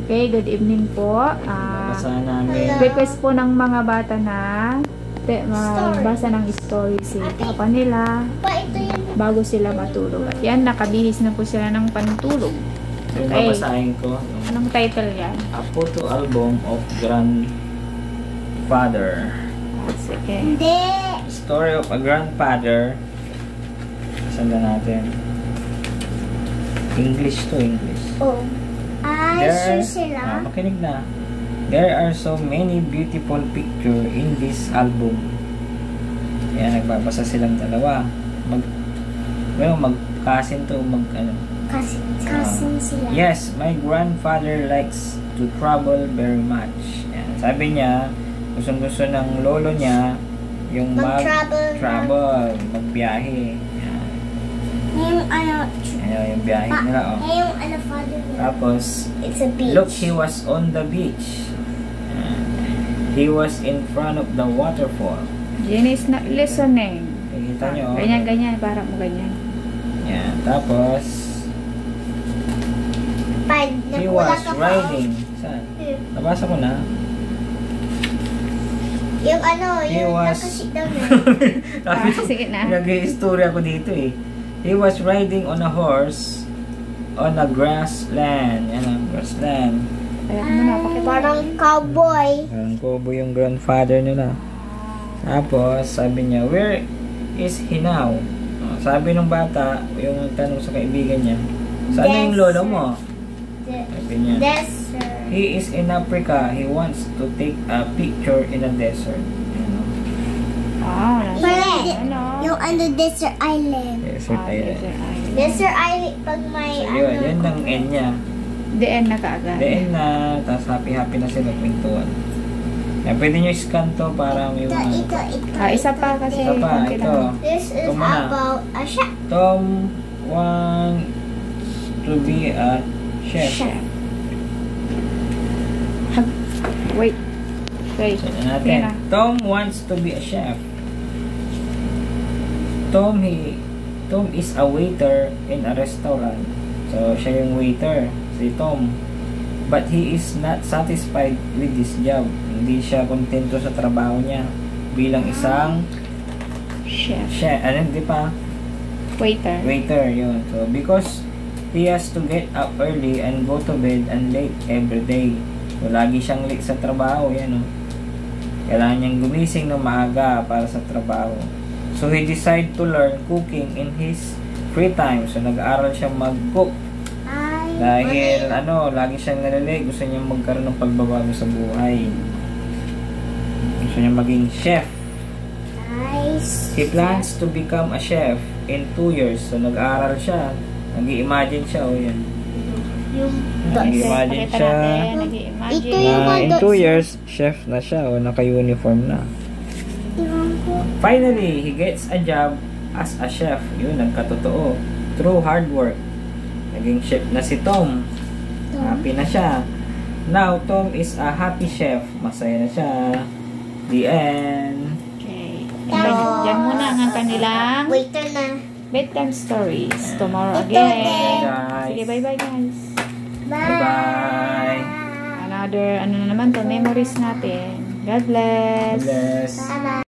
Okay, good evening po. Basahan namin. Request po ng mga bata na magbasa ng story si papa nila bago sila matulog. At yan, nakabihis na po sila ng pantulog. Yung Okay. babasahin ko. Anong title yan? A photo album of grandfather. Sige. Story of a grandfather. Sanda natin. English to English. Makinig na. There are so many beautiful pictures in this album. Ayan, nagbabasa silang dalawa. Magkasin to, Cousin sila. Yes, my grandfather likes to travel very much. Ayan, sabi niya, gustong-gusto ng lolo niya yung mag-travel, magbiyahe. Ayan. Yung Ayan, yung biyahe nila, oh. yung father. Tapos, It's a beach. look, he was on the beach. He was in front of the waterfall. Jenny is not listening. Kita nyo, oh. Ganyan, para mo ganyan. Yan. Tapos, he was riding. Saan? Nabasa ko na. Yung He was... nakasit down Sige na. Nag-i-story ako dito eh. He was riding on a horse on a grassland. Yan ang grassland. Ayan mo na, pakita. Parang cowboy. Parang kubo yung grandfather nila. Tapos, sabi niya, where is he now? Sabi ng bata, yung tanong sa kaibigan niya, saan na yung lolo mo? Sabi niya, Desert. he is in Africa. He wants to take a picture in a desert. Yung desert island. Desert island. Desert island pag may So, yun ang end niya. The end na kaagad. The end na, tapos happy-happy na sila kwentuhan. Pwede nyo scan to para may mga... Isa pa kasi. Isa pa, ito. This is Ito muna. about a chef. Tom wants to be a chef. Wait. Okay. Sige natin. Tom wants to be a chef. Tom is a waiter in a restaurant. So, siya yung waiter, si Tom. But he is not satisfied with this job. Hindi siya kontento sa trabaho niya bilang isang Chef. Hindi pa? Waiter. Waiter, yun. So, because he has to get up early and go to bed and late every day. So, lagi siyang late sa trabaho, yan, oh. Kailangan niyang gumising ng maaga para sa trabaho. So, he decided to learn cooking in his free time. So, nag-aaral siya mag-cook. Dahil, lagi siyang nalilate. Gusto niya magkaroon ng pagbabago sa buhay. Gusto niya maging chef. He plans to become a chef in 2 years. So, nag-aaral siya. Nag-i-imagine siya, oh, yan. Nag-i-imagine siya. In 2 years, chef na siya, oh, naka-uniform na. Finally, he gets a job as a chef. Yun, nagkatotoo. Through hard work. Naging chef na si Tom. Happy na siya. Now, Tom is a happy chef. Masaya na siya. The end. Okay. Diyan muna ang kanilang Waiter na. bedtime stories. Tomorrow again. Guys. Sige, bye-bye guys. Bye-bye. Another, na naman to, memories natin. God bless. God bless.